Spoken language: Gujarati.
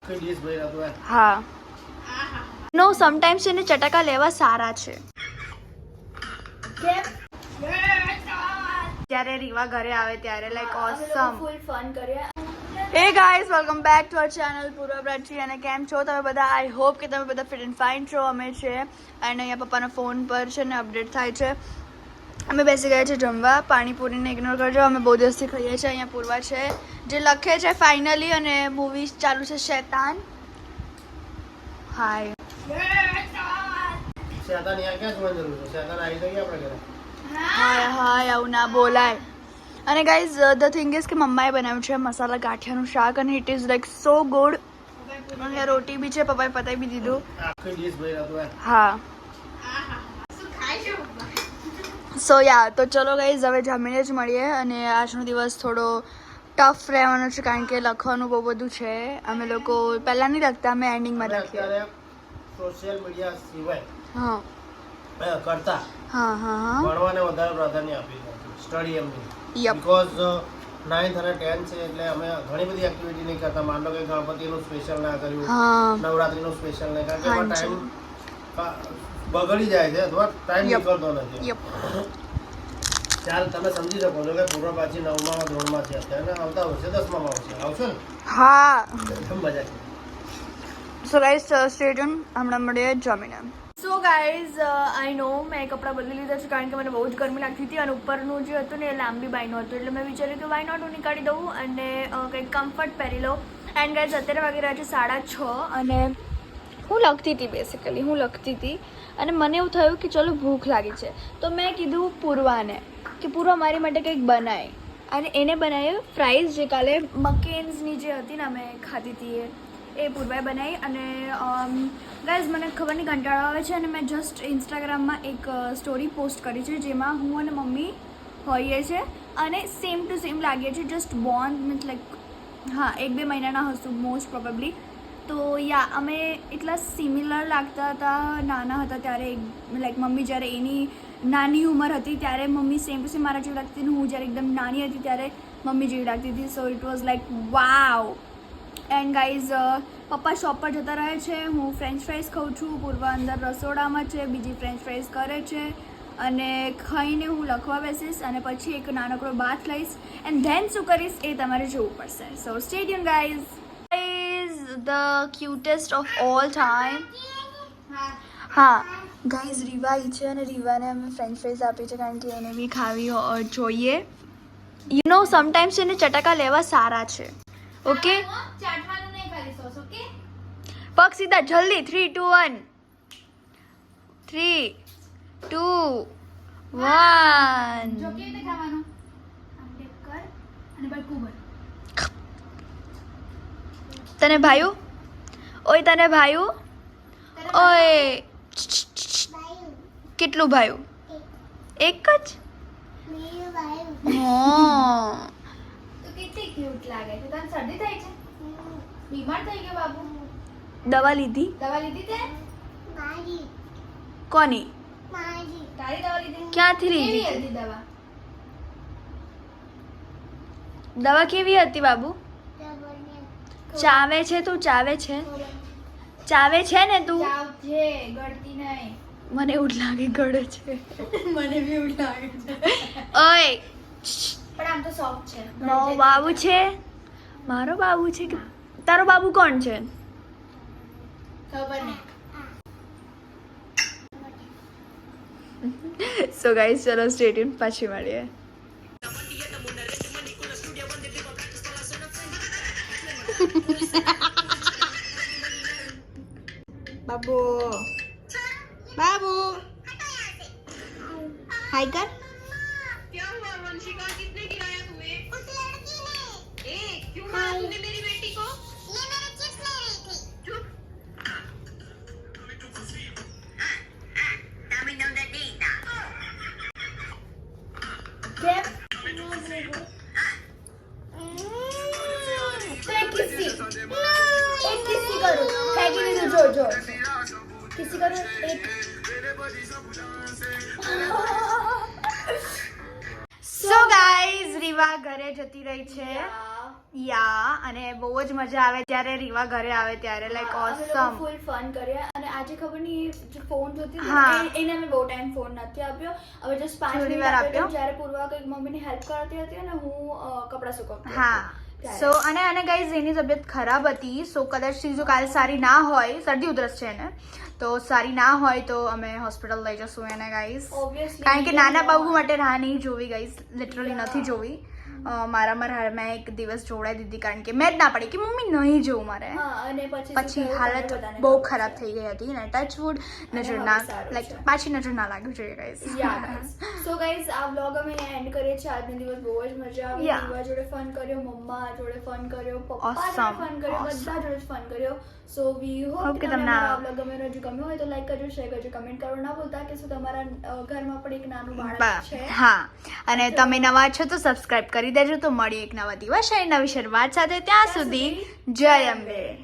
હા નો સમટાઈમ્સ એને ચટાકા લેવા સારા છે. જ્યારે રીવા ઘરે આવે ત્યારે લાઈક ઓસમ ફૂલ ફન કર્યા. Hey guys welcome back to our channel પૂર્વ બ્રજી. અને કેમ છો તમે બધા? આઈ હોપ કે તમે બધા ફિટ એન્ડ ફાઇન છો. અમે છે અને અહીંયા પપ્પાના ફોન પર છે ને અપડેટ થાય છે. અમે બેસી ગયા છે જમવા. પાણીપુરીને ઇગ્નોર કરજો, અમે બહુ દિવસથી ખાઈએ છીએ. અહીંયા પૂર્વા છે જે લખે છે ફાઇનલી, અને મૂવી ચાલુ છે શેતાન. હાય હાય હાય આવું ના બોલાય. અને ગાઈઝ ધ થિંગ ઇઝ કે મમ્માએ બનાવ્યું છે મસાલા ગાંઠિયાનું શાક અને it is like so good. અહીંયા રોટી બી છે, પપ્પાએ પતાવી બી દીધું. હા સો યા તો ચલો ગાઈઝ હવે જમીને જ મળીએ. અને આજનો દિવસ થોડો ટફ રહેવાનો છે કારણ કે લખવાનું બહુ બધું છે. અમે લોકો પહેલાં નહીં લખતા, અમે એન્ડિંગમાં લખીએ. સોશિયલ મીડિયા સિવાય હા કરતા હા હા હા ભણવાને વધારે પ્રાધાન્ય આપી સ્ટડી એમની. યપ બીકોઝ 9th અને 10th છે એટલે અમે ઘણી બધી એક્ટિવિટી નહીં કરતા. માન લો કે ગણપતિનું સ્પેશિયલ ના કર્યું, હા નવરાત્રીનું સ્પેશિયલ નહીં, કારણ કે એમાં હાજી. ટાઈમ બગડી જાય છે અથવા ટાઈમ Yep. નીકળતો નથી. યપ ત્યારે તમે સમજી શકો છો કે પૂર્વ પાછી 9મા ધોરણમાં છે અત્યારે, આવતા વર્ષે 10મામાં આવશે. આવશો ને? હા મજા છે. So guys stay tune. હમણાં મળીએ જમીને. સો ગાઈઝ આઈ નો મેં કપડાં બદલી લીધા છે કારણ કે મને બહુ જ ગરમી લાગતી હતી અને ઉપરનું જે હતું ને એ લાંબી બાયનું હતું, એટલે મેં વિચાર્યું કે વાય નોટ હું નીકાળી દઉં અને કંઈક કમ્ફર્ટ પહેરી લઉં. એન્ડ ગાઈઝ અત્યારે વાગી રહ્યા છે 6:30 અને હું લખતી હતી અને મને એવું થયું કે ચલો ભૂખ લાગી છે, તો મેં કીધું પૂર્વાને કે પૂર્વા મારી માટે કંઈક બનાય. અને એને બનાવી ફ્રાઈઝ, જે કાલે મકેન્સની જે હતી ને અમે ખાધી હતી એ પૂર્વાએ બનાવી. અને ગાઈઝ મને ખબર નહીં કંટાળો આવે છે અને મેં જસ્ટ ઇન્સ્ટાગ્રામમાં એક સ્ટોરી પોસ્ટ કરી છે જેમાં હું અને મમ્મી હોઈએ છે અને સેમ ટુ સેમ લાગીએ છીએ. જસ્ટ બોન્ડ મીન્સ લાઈક હા 1-2 મહિનાના હશું મોસ્ટ પ્રોબેબલી. તો યા અમે એટલા સિમિલર લાગતા હતા નાના હતા ત્યારે. લાઈક મમ્મી જ્યારે એની નાની ઉંમર હતી ત્યારે મમ્મી સેમ ટુ સેમ મારા જેવી લાગતી હતી, હું જ્યારે એકદમ નાની હતી ત્યારે મમ્મી જેવી લાગતી હતી. So it was like Vav. And guys પપ્પા શોપ પર જતા રહે છે, હું ફ્રેન્ચ ફ્રાઈઝ ખાઉં છું, પૂર્વા અંદર રસોડામાં છે, બીજી ફ્રેન્ચ ફ્રાઈઝ કરે છે અને ખાઈને હું લખવા બેસીશ અને પછી એક નાનકડો બાથ લઈશ. એન્ડ ધેન શું કરીશ એ તમારે જોવું પડશે. So stay tuned guys. The cutest of all time. હા ગાઈઝ રીવા ઈ છે અને રીવાને અમે ફ્રેન્ચ ફ્રાઈઝ આપી છે કારણ કે એને બી ખાવી જોઈએ. યુ નો સમટાઈમ્સ એને ચટાકા લેવા સારા છે. ઓકે ચાટવાનું નહીં ખાલી સોસ. ઓકે પગ સીધા જલ્દી. 3 2 1 3 2 1. જો કેવી રીતે ખાવાનું આમ ટેપ કર અને બળકું બળ. તને ભાયું? ઓય તને ભાયું? ઓય કેટલું ભાયું? એક જ? હા તો કેટલી ક્યુટ લાગે છે. તને શરદી થઈ છે? બીમાર થઈ ગયો બાબુ? દવા લીધી? દવા લીધી તે? કોની? તારી દવા લીધી? ક્યાંથી કેવી લીધી? હતી દવા? દવા કેવી હતી બાબુ? ચાવે છે તું? ચાવે છે? ચાવે છે ને તું? ચાવ છે, ગળતી નહીં. મને એવું જ લાગે ગળે છે. મને બી એવું લાગે છે. ઓય પણ આમ તો સોફ્ટ છે. મારો બાબુ છે. મારો બાબુ છે કે તારો બાબુ કોણ છે? ખબર નહીં. સો ગાઈઝ ચલો સ્ટે ટ્યુન, પાછી મળીએ. બાબુ બાબુ હાય કર. क्या हुआ वंशिका, किसने गिराया तुम्हें? उस लड़की ने। क्यों मारा तूने मेरी बेटी को? ये मेरे चिप्स ले रही थी। चुप। Dami ng dadita. કેમ? તો એક કિસ્સી કરું. ફેંકી દીધું. જો કિસ્સી કરું એક. સો ગાઈઝ રીવા ઘરે જતી રહી છે. યા અને બહુ જ મજા આવે જ્યારે રીવા ઘરે આવે ત્યારે લાઈક ઓસમ. ફૂલ ફન કર્યા અને આજે ખબર નહીં જે ફોન જોતી હતી હા. ને, એને મેં બહુ ટાઈમ ફોન નથી આપ્યો. હવે જસ્ટ 5 થોડી મિનિટ વાર આપ્યો આપ્યો. જ્યારે પૂર્વા કંઈક મમ્મીની હેલ્પ કરતી હતી અને હું કપડાં સુકવતી હતી. હા ત્યારે. સો અને ગાઈઝ એની તબિયત ખરાબ હતી. સો કદાચ જો કાલ સારી ના હોય, શરદી ઉધરસ છે એને, તો સારી ના હોય તો અમે હોસ્પિટલ લઈ જશું એને ગાઈઝ. Obviously, કારણ કે we નાના don't બાબુ want- માટે રાહ નહીં જોવી ગાઈઝ, લિટરલી Yeah. નથી જોવી. મારા મેં એક દિવસ જોડાઈ દીધી કારણ કે મેં જ ના પડી કે મમ્મી નહીં જોવું મારે. હા, અને પછી પછી શું થયું, હાલત તમને બધાને બહુ ખબર ખરાબ છે. થઈ ગઈ હતી ને ટચવુડ નજર હવે ના સારું લાઈક છે. પાછી નજર ના લાગવી જોઈએ guys. Yeah, guys. So guys, આ vlog અમે એન્ડ કરીએ છીએ. આજનો દિવસ બહુ જ મજા આવી. Yeah. દીવા જોડે ફન કર્યો, મમ્મા જોડે ફન કર્યો, પપ્પા જોડે Awesome. ફન કર્યો, Awesome. બધા જોડે ફન કર્યો. So we hope કે તમને આ vlog ગમ્યો. જો ગમ્યો હોય તો લાઈક કરજો, શેર કરજો, કમેન્ટ કરવાનું ના ભૂલતા કે શું તમારા ઘરમાં પણ એક નાનું બાળક છે. હા અને તમે નવા છો તો સબસ્ક્રાઇબ કરી દેજો. તો મળીએ એક નવા દિવસ અને નવી શરૂઆત સાથે. ત્યાં સુધી જય અંબે.